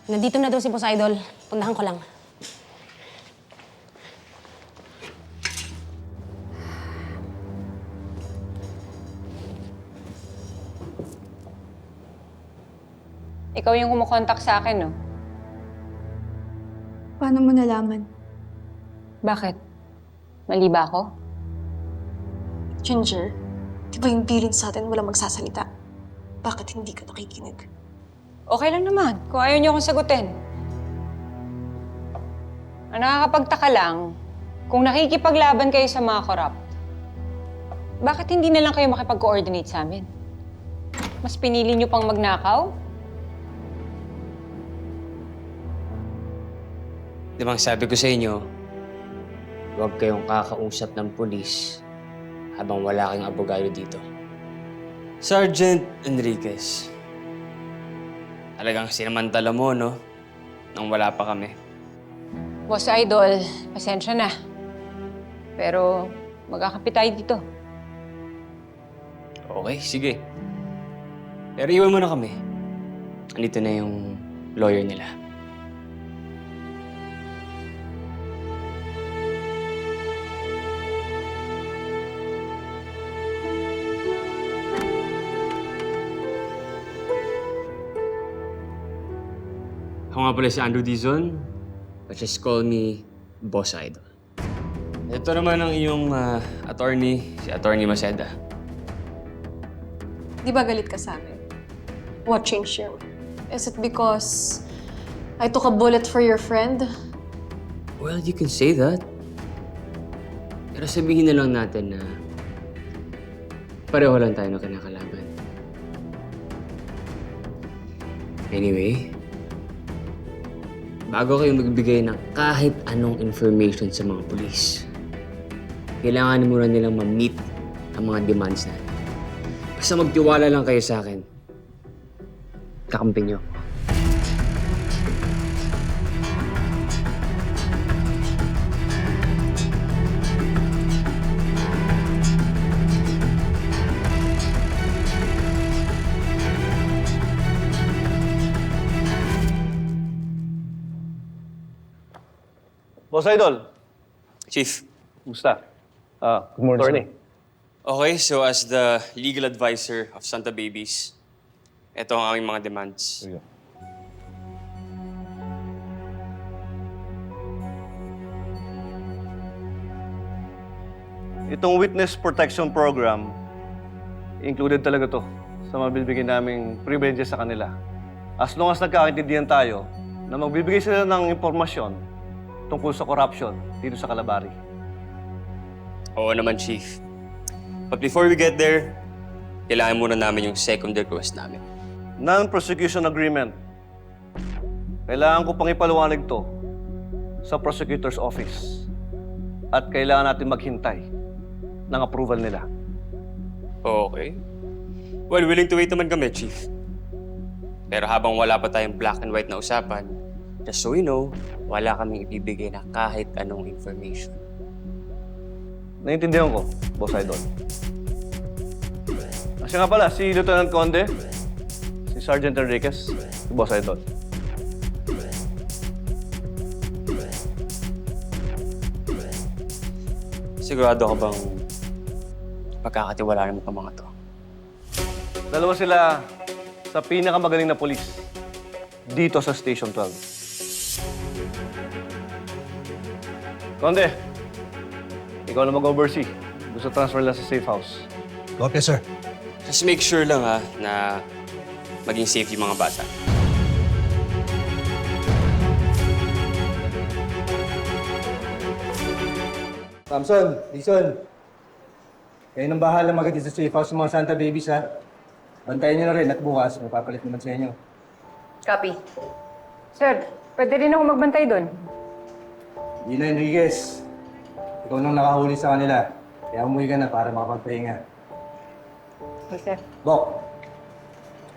Nandito na daw si Boss Idol. Puntahan ko lang. Ikaw yung kumukontak sa akin, no? Paano mo nalaman? Bakit? Mali ba ako? Ginger, di ba yung bilin sa atin walang magsasalita? Bakit hindi ka nakikinig? Okay lang naman, kung ayaw niyo akong sagutin. Ang nakakapagtaka lang, kung nakikipaglaban kayo sa mga corrupt, bakit hindi na lang kayo makipag-coordinate sa amin? Mas pinili niyo pang magnakaw? Di bang sabi ko sa inyo, huwag kayong kakausap ng pulis habang wala kayong abogado dito. Sergeant Enriquez, talagang sinamantala mo, no? Nang wala pa kami. Boss Idol, pasensya na. Pero magkakapit tayo dito. Okay, sige. Pero iwan mo na kami. Andito na yung lawyer nila. Ako nga pala si Andrew Dizon, but just call me Boss Idol. Ito naman ang iyong attorney, si Attorney Maceda. Di ba galit ka sa amin? What changed you? Is it because I took a bullet for your friend? Well, you can say that. Pero sabihin na lang natin na pareho lang tayo na kinakalaban. Anyway, bago kayo magbigay ng kahit anong information sa mga pulis, kailangan muna nilang ma-meet ang mga demands natin. Basta magtiwala lang kayo sa akin. Kakampi niyo. Boss Idol, Chief. kumusta? Good morning, Attorney. Okay, so as the legal advisor of Santa Babies, ito ang aming mga demands. Itong Witness Protection Program, included talaga to sa mabibigyan naming privileges sa kanila. As long as nagkakaintindihan tayo na magbibigay sila ng impormasyon tungkol sa corruption dito sa Calabari. Oo naman, Chief. But before we get there, kailangan muna namin yung second request namin. Non-prosecution agreement. Kailangan ko pang ipaliwanag to sa prosecutor's office. At kailangan natin maghintay ng approval nila. Okay. Well, willing to wait naman kami, Chief. Pero habang wala pa tayong black and white na usapan, just so you know, wala kaming ibibigay na kahit anong information. Naiintindihan ko, Boss Idol. Siya nga pala, si Lieutenant Conde, si Sergeant Enriquez, si Boss Idol. Sigurado ka bang pagkakatiwalaan mo pa mga to? Dalawa sila sa pinakamagaling na polis dito sa Station 12. Conde, ikaw na mag-oversee. Gusto transfer lang sa safe house. Copy, sir. Just make sure lang na maging safe yung mga bata. Samson, Dison. Kayo nang bahala maganda sa safe house ng mga Santa Babies, ha? Bantayan niyo na rin at bukas, mapapalit naman sa inyo. Copy. Sir, pwede rin ako magbantay doon. Gina Enriquez, ikaw nang nakahuli sa kanila. Kaya umuwi ka na para makapagpahinga. Okay, sir. Bok,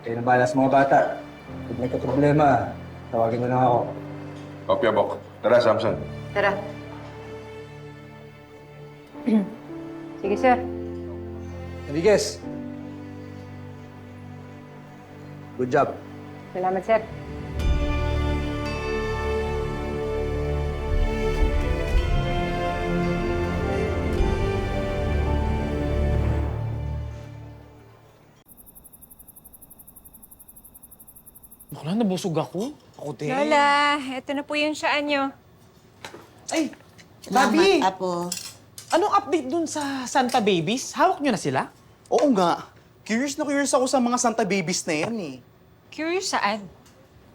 kayo nang bahala sa mga bata. Kung may problema, tawagin mo lang ako. Kopya, Bok. Tara, Samson. Tara. Sige, sir. Enriquez! Good job. Salamat, sir. Wala, nabusog ako. Ako din. Lola, eto na po yung saan nyo. Ay, Bobby! Apo. Anong update dun sa Santa Babies? Hawak nyo na sila? Oo nga. Curious na curious ako sa mga Santa Babies na yan eh. Curious saan?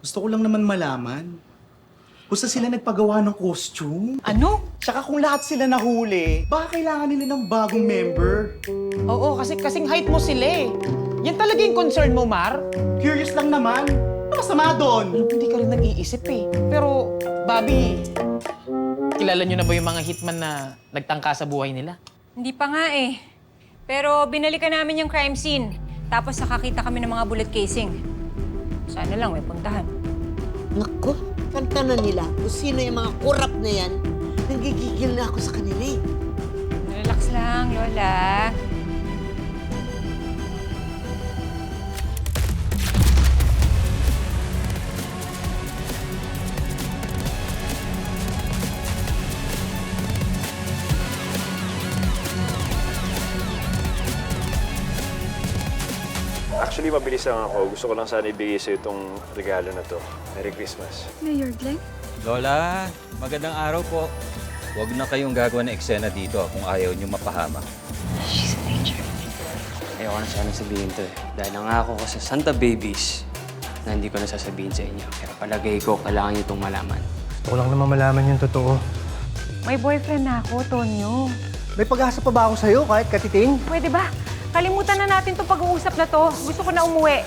Gusto ko lang naman malaman. Kung saan sila nagpagawa ng costume? Ano? Tsaka kung lahat sila nahuli, baka kailangan nila ng bagong member. Oo, kasing height mo sila eh. Yan talaga yung concern mo, Mar? Curious lang naman. Ano masama doon? Alam, hindi ka rin nag-iisip eh. Pero, Bobby, kilala nyo na ba yung mga hitman na nagtangka sa buhay nila? Hindi pa nga eh. Pero binalikan namin yung crime scene. Tapos nakakita kami ng mga bullet casing. Sana lang may puntahan. Naku, kanta na nila kung sino yung mga kurap na yan. Nagigigil na ako sa kanila eh. Relax lang, Lola. Actually, mabilis lang ako. Gusto ko lang sana ibigay sa'yo itong regalo na to. Merry Christmas. Mayor Glenn? Lola, magandang araw po. Huwag na kayong gagawa ng eksena dito kung ayaw niyo mapahamak. Ayoko na sana sabihin to eh. Dahil nangako ko sa Santa Babies na hindi ko na sasabihin sa inyo. Pero palagay ko, kailangan niyo itong malaman. Gusto ko lang naman malaman yung totoo. May boyfriend na ako, Tonyo. May pag-asa pa ba ako sa'yo kahit katiting? Pwede ba? Kalimutan na natin itong pag-uusap na to. Gusto ko na umuwi.